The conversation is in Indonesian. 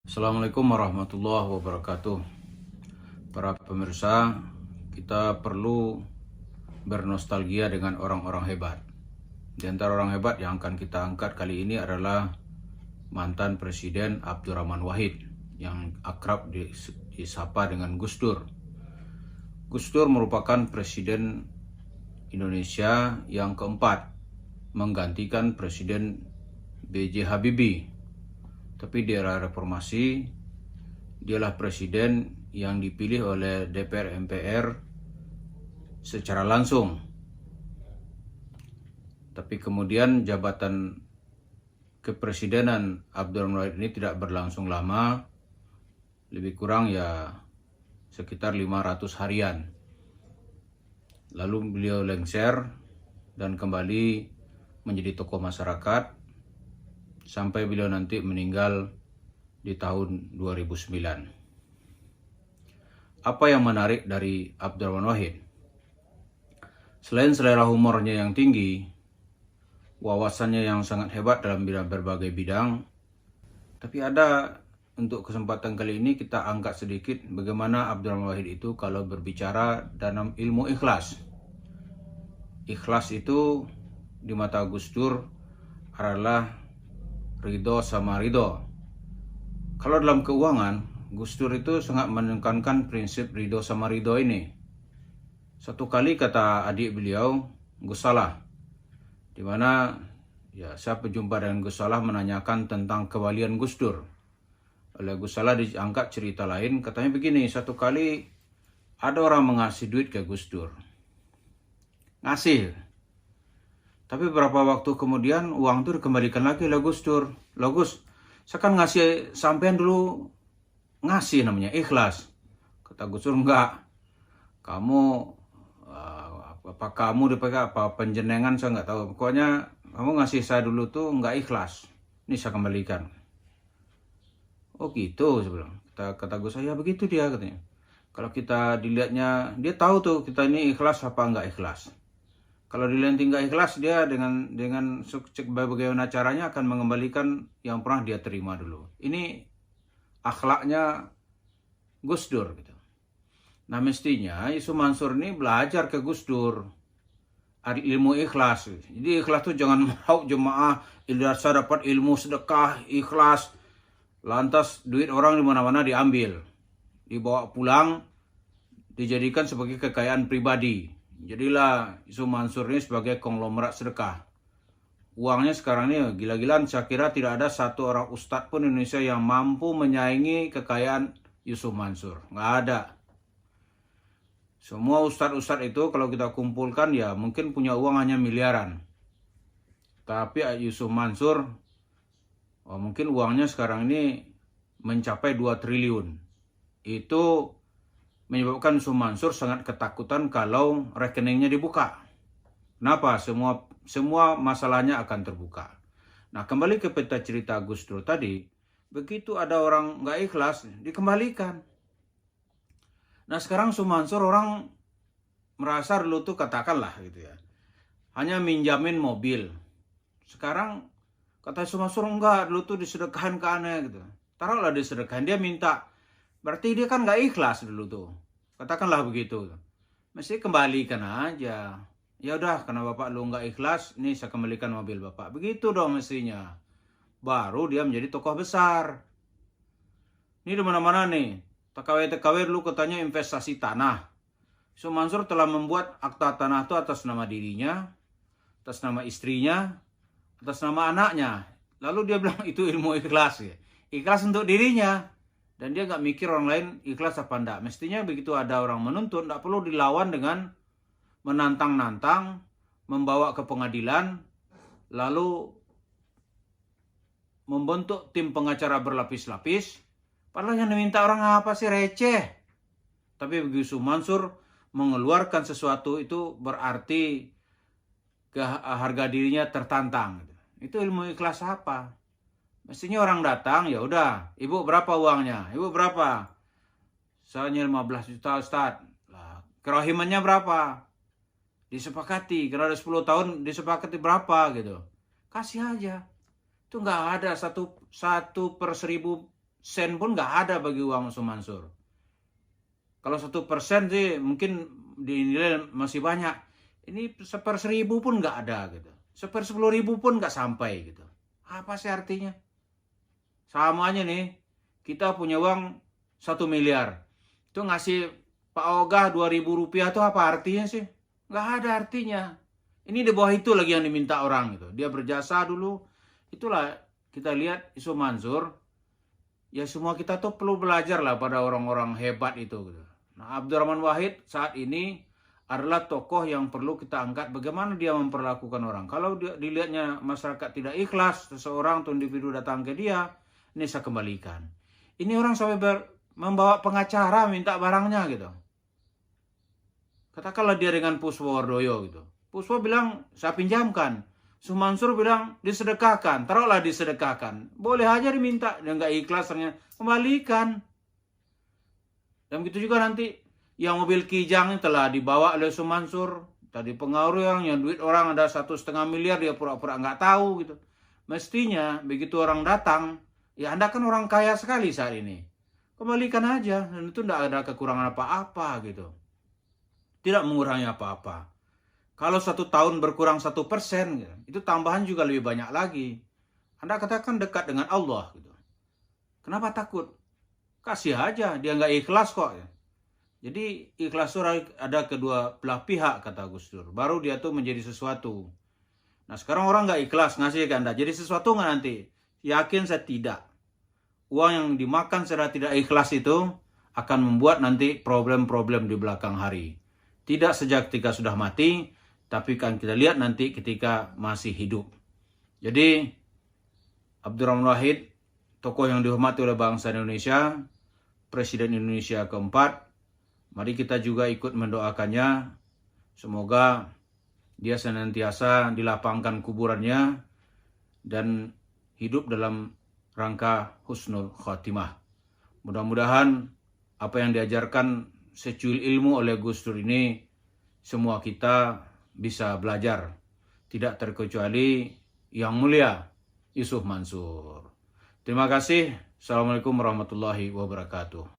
Assalamualaikum warahmatullahi wabarakatuh. Para pemirsa, kita perlu bernostalgia dengan orang-orang hebat. Di antara orang hebat yang akan kita angkat kali ini adalah mantan Presiden Abdurrahman Wahid yang akrab disapa dengan Gus Dur. Gus Dur merupakan Presiden Indonesia yang keempat menggantikan Presiden B.J. Habibie. Tapi di era reformasi, dialah presiden yang dipilih oleh DPR MPR secara langsung. Tapi kemudian jabatan kepresidenan Abdurrahman Wahid ini tidak berlangsung lama, lebih kurang ya sekitar 500 harian. Lalu beliau lengser dan kembali menjadi tokoh masyarakat sampai beliau nanti meninggal di tahun 2009. Apa yang menarik dari Abdurrahman Wahid? Selain selera humornya yang tinggi, wawasannya yang sangat hebat dalam berbagai bidang, tapi ada untuk kesempatan kali ini kita angkat sedikit bagaimana Abdurrahman Wahid itu kalau berbicara dalam ilmu ikhlas. Ikhlas itu di mata Gus Dur adalah ridho sama ridho. Kalau dalam keuangan, Gus Dur itu sangat menekankan prinsip ridho sama ridho ini. Satu kali kata adik beliau, Gus Salah, di mana ya saya berjumpa dengan Gus Salah menanyakan tentang kewalian Gus Dur. Oleh Gus Salah diangkat cerita lain, katanya begini, satu kali ada orang mengasih duit ke Gus Dur. Ngasih. Tapi beberapa waktu kemudian uang itu dikembalikan lagi oleh Gus Dur. Loh Gus, saya kan ngasih sampean dulu, ngasih namanya ikhlas. Kata Gus Dur, enggak. Kamu, apa kamu dipakai apa penjenengan saya nggak tahu. Pokoknya kamu ngasih saya dulu tuh nggak ikhlas. Ini saya kembalikan. Oh gitu, saya bilang. Kata Gus, ya begitu dia katanya. Kalau kita dilihatnya, dia tahu tuh kita ini ikhlas apa nggak ikhlas. Kalau dilihat nggak ikhlas, dia dengan bagaimana caranya akan mengembalikan yang pernah dia terima dulu. Ini akhlaknya Gus Dur gitu. Nah mestinya Yusuf Mansur ini belajar ke Gus Dur ilmu ikhlas. Jadi ikhlas tuh jangan mau jemaah saya dapat ilmu sedekah ikhlas, lantas duit orang di mana-mana diambil, dibawa pulang, dijadikan sebagai kekayaan pribadi. Jadilah Yusuf Mansur ini sebagai konglomerat sedekah. Uangnya sekarang ini gila-gilaan, saya kira tidak ada satu orang ustadz pun Indonesia yang mampu menyaingi kekayaan Yusuf Mansur. Nggak ada. Semua ustadz-ustadz itu kalau kita kumpulkan ya mungkin punya uang hanya miliaran. Tapi Yusuf Mansur, mungkin uangnya sekarang ini mencapai 2 triliun. Itu menyebabkan Yusuf Mansur sangat ketakutan kalau rekeningnya dibuka. Kenapa? Semua masalahnya akan terbuka. Nah, kembali ke peta cerita Gus Dur tadi, begitu ada orang nggak ikhlas, dikembalikan. Nah, sekarang Yusuf Mansur orang merasa dulu tuh katakanlah gitu ya, hanya minjamin mobil. Sekarang kata Yusuf Mansur enggak, dulu tuh disedekahin ke aneh gitu. Taruhlah disedekahin, dia minta. Berarti dia kan nggak ikhlas dulu tuh. Katakanlah begitu. Mesti kembalikan aja. Ya udah, karena bapak lu nggak ikhlas, nih saya kembalikan mobil bapak. Begitu dong mestinya. Baru dia menjadi tokoh besar. Ini di mana-mana nih. TKW dulu katanya investasi tanah. Yusuf Mansur telah membuat akta tanah itu atas nama dirinya, atas nama istrinya, atas nama anaknya. Lalu dia bilang itu ilmu ikhlas ya. Ikhlas untuk dirinya. Dan dia nggak mikir orang lain ikhlas apa enggak. Mestinya begitu ada orang menuntut, nggak perlu dilawan dengan menantang-nantang, membawa ke pengadilan, lalu membentuk tim pengacara berlapis-lapis. Padahal yang diminta orang apa sih, receh. Tapi begitu Mansur mengeluarkan sesuatu itu berarti harga dirinya tertantang. Itu ilmu ikhlas apa? Mestinya orang datang, ya udah, ibu berapa uangnya? Ibu berapa? Saya 15 juta Ustaz. Lah, kerohimannya berapa? Disepakati, kalau ada 10 tahun disepakati berapa gitu. Kasih aja. Itu nggak ada satu per 1000 sen pun nggak ada bagi uang Yusuf Mansur. Kalau 1% sih mungkin dinilai masih banyak. Ini 1/1000 pun nggak ada gitu. 1/10.000 pun nggak sampai gitu. Apa sih artinya? Sama aja nih, kita punya uang 1 miliar. Itu ngasih Pak Ogah 2.000 rupiah itu apa artinya sih? Nggak ada artinya. Ini di bawah itu lagi yang diminta orang gitu. Dia berjasa dulu. Itulah kita lihat Yusuf Mansur. Ya semua kita tuh perlu belajar lah pada orang-orang hebat itu gitu. Nah, Abdurrahman Wahid saat ini adalah tokoh yang perlu kita angkat bagaimana dia memperlakukan orang. Kalau dilihatnya masyarakat tidak ikhlas, seseorang atau individu datang ke dia, ini saya kembalikan. Ini orang sampai membawa pengacara minta barangnya gitu. Katakanlah dia dengan Puswowardoyo gitu. Puswo bilang, saya pinjamkan. Mansur bilang, disedekahkan. Taruhlah disedekahkan. Boleh aja diminta. Dia nggak ikhlas, ternyata kembalikan. Dan begitu juga nanti yang mobil Kijang telah dibawa oleh Mansur. Tadi pengaruh yang duit orang ada 1,5 miliar, dia pura-pura nggak tahu gitu. Mestinya begitu orang datang, ya Anda kan orang kaya sekali saat ini. Kembalikan aja, dan itu tidak ada kekurangan apa-apa gitu. Tidak mengurangi apa-apa. Kalau 1 tahun berkurang 1%, gitu, itu tambahan juga lebih banyak lagi. Anda katakan dekat dengan Allah gitu. Kenapa takut? Kasih aja, dia nggak ikhlas kok. Jadi ikhlas itu ada kedua belah pihak, kata Gus Dur. Baru dia tuh menjadi sesuatu. Nah sekarang orang nggak ikhlas ngasih ke Anda. Jadi sesuatu nggak nanti? Yakin saya tidak. Uang yang dimakan secara tidak ikhlas itu akan membuat nanti problem-problem di belakang hari. Tidak sejak ketika sudah mati, tapi kan kita lihat nanti ketika masih hidup. Jadi Abdurrahman Wahid, tokoh yang dihormati oleh bangsa Indonesia, Presiden Indonesia keempat, mari kita juga ikut mendoakannya. Semoga dia senantiasa dilapangkan kuburannya dan hidup dalam rangka husnul khotimah. Mudah-mudahan apa yang diajarkan secuil ilmu oleh Gus Dur ini semua kita bisa belajar. Tidak terkecuali yang mulia Yusuf Mansur. Terima kasih. Assalamualaikum warahmatullahi wabarakatuh.